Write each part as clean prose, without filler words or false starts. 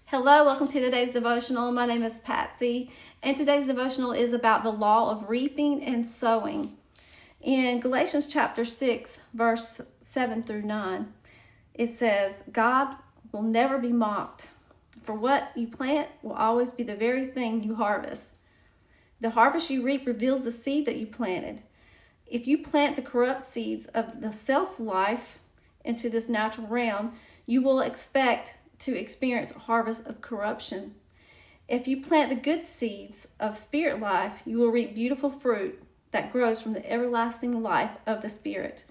Hello, welcome to today's devotional. My name is Patsy, and today's devotional is about the law of reaping and sowing. In Galatians chapter 6, verse 7 through 9, it says, God will never be mocked, for what you plant will always be the very thing you harvest. The harvest you reap reveals the seed that you planted. If you plant the corrupt seeds of the self-life into this natural realm, you will expect to experience a harvest of corruption. If you plant the good seeds of spirit life, you will reap beautiful fruit that grows from the everlasting life of the Spirit.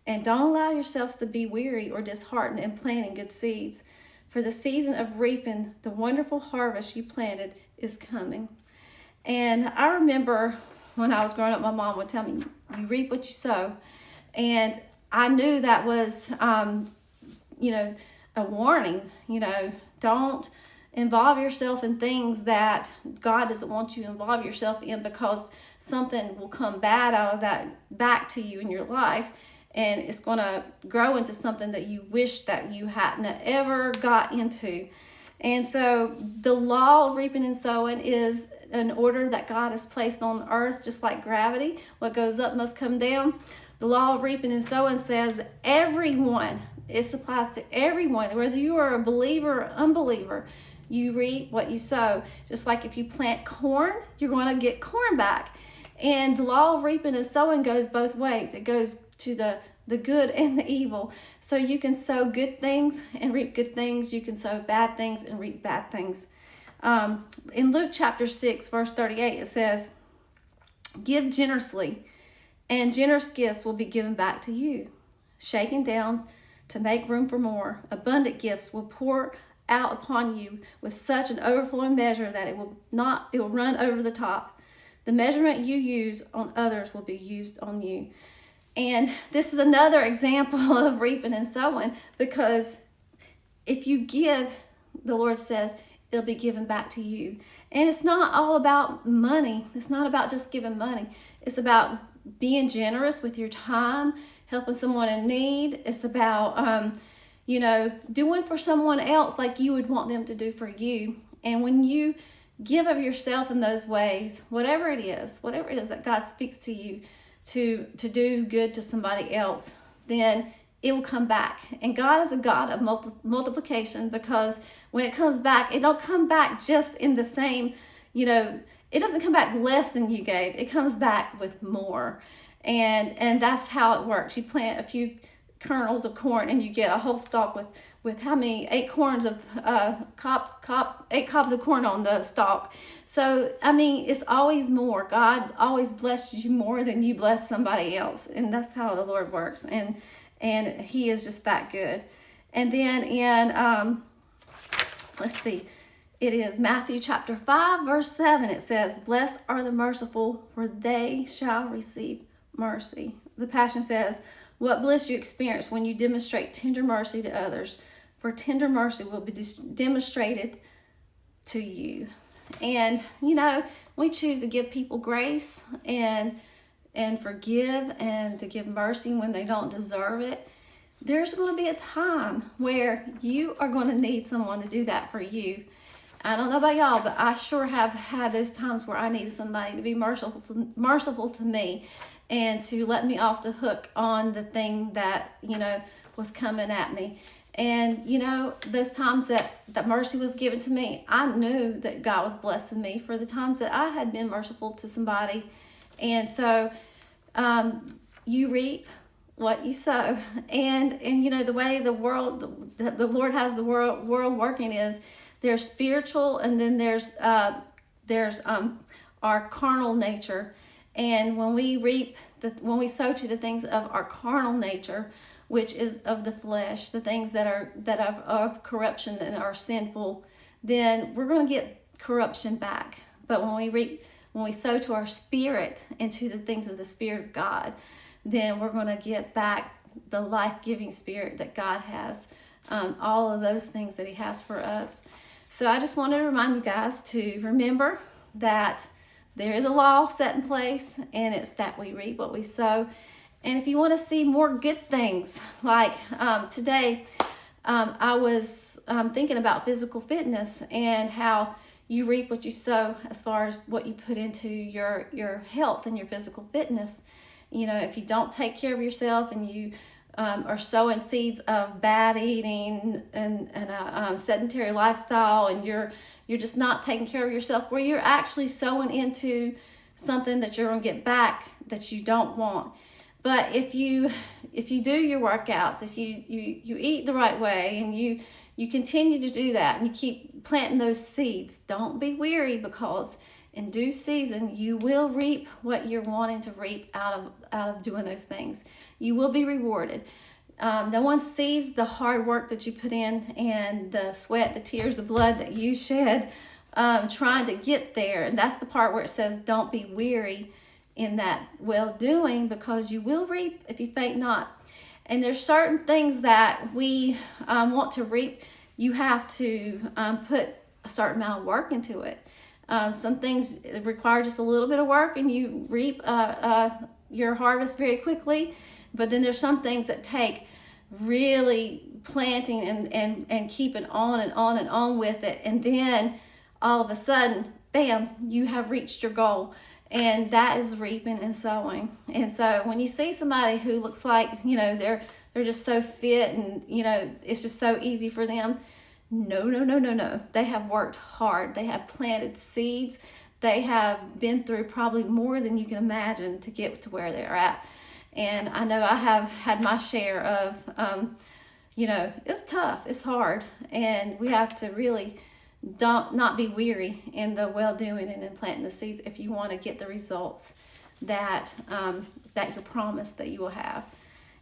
And don't allow yourselves to be weary or disheartened in planting good seeds, for the season of reaping the wonderful harvest you planted is coming. And I remember when I was growing up, my mom would tell me, you reap what you sow. And I knew that was, a warning. Don't involve yourself in things that God doesn't want you to involve yourself in, because something will come bad out of that back to you in your life, and it's going to grow into something that you wish that you hadn't ever got into. And so the law of reaping and sowing is an order that God has placed on earth, just like gravity. What goes up must come down. The law of reaping and sowing says that everyone, it applies to everyone, whether you are a believer or unbeliever, you reap what you sow. Just like if you plant corn, you're going to get corn back. And the law of reaping and sowing goes both ways. It goes to the good and the evil. So you can sow good things and reap good things. You can sow bad things and reap bad things. In Luke chapter 6, verse 38, it says, give generously, and generous gifts will be given back to you. Shaken down to make room for more, abundant gifts will pour out upon you with such an overflowing measure that it will run over the top. The measurement you use on others will be used on you. And this is another example of reaping and sowing, because if you give, the Lord says, it'll be given back to you. And it's not all about money. It's not about just giving money. It's about being generous with your time, helping someone in need. It's about, doing for someone else like you would want them to do for you. And when you give of yourself in those ways, whatever it is that God speaks to you to do good to somebody else, then it will come back. And God is a God of multiplication, because when it comes back, it don't come back just in the same, it doesn't come back less than you gave. It comes back with more. And that's how it works. You plant a few kernels of corn and you get a whole stalk with how many? 8 cobs of corn on the stalk. So, it's always more. God always blesses you more than you bless somebody else. And that's how the Lord works. And he is just that good. And then in, it is Matthew chapter 5, verse 7. It says, blessed are the merciful, for they shall receive mercy. The Passion says, what bliss you experience when you demonstrate tender mercy to others, for tender mercy will be demonstrated to you. And, we choose to give people grace and forgive and to give mercy when they don't deserve it. There's going to be a time where you are going to need someone to do that for you. I don't know about y'all, but I sure have had those times where I needed somebody to be merciful to me and to let me off the hook on the thing that, was coming at me. And, those times that mercy was given to me, I knew that God was blessing me for the times that I had been merciful to somebody. And so you reap what you sow. And the way the Lord has the world working is, there's spiritual, and then there's our carnal nature. And when we sow to the things of our carnal nature, which is of the flesh, the things that are of corruption and are sinful, then we're going to get corruption back. But when we sow to our spirit and to the things of the Spirit of God, then we're going to get back the life-giving spirit that God has, all of those things that he has for us. So I just wanted to remind you guys to remember that there is a law set in place, and it's that we reap what we sow. And if you want to see more good things, like today, I was thinking about physical fitness and how you reap what you sow as far as what you put into your health and your physical fitness. You know, if you don't take care of yourself and you are sowing seeds of bad eating and a sedentary lifestyle, and you're just not taking care of yourself, where you're actually sowing into something that you're going to get back that you don't want. But if you do your workouts, if you eat the right way, and you continue to do that, and you keep planting those seeds, don't be weary, because in due season you will reap what you're wanting to reap out of doing those things. You will be rewarded. No one sees the hard work that you put in, and the sweat, the tears, the blood that you shed trying to get there. And that's the part where it says don't be weary in that well-doing, because you will reap if you faint not. And there's certain things that we want to reap. You have to put a certain amount of work into it. Some things require just a little bit of work, and you reap your harvest very quickly. But then there's some things that take really planting and keeping on and on and on with it. And then all of a sudden, bam, you have reached your goal. And that is reaping and sowing. And so when you see somebody who looks like, you know, they're just so fit, and, you know, it's just so easy for them. No. They have worked hard. They have planted seeds. They have been through probably more than you can imagine to get to where they're at. And I know I have had my share of, you know, it's tough, it's hard, and we have to really not be weary in the well-doing and in planting the seeds if you want to get the results that you're promised that you will have.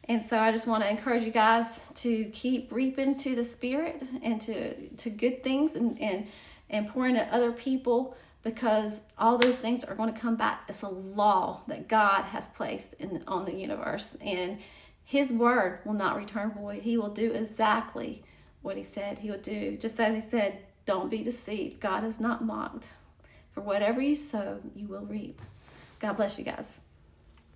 And so I just want to encourage you guys to keep reaping to the Spirit and to good things, and pouring at other people, because all those things are going to come back. It's a law that God has placed on the universe, and His word will not return void. He will do exactly what He said He would do. Just as He said, don't be deceived. God is not mocked. For whatever you sow, you will reap. God bless you guys.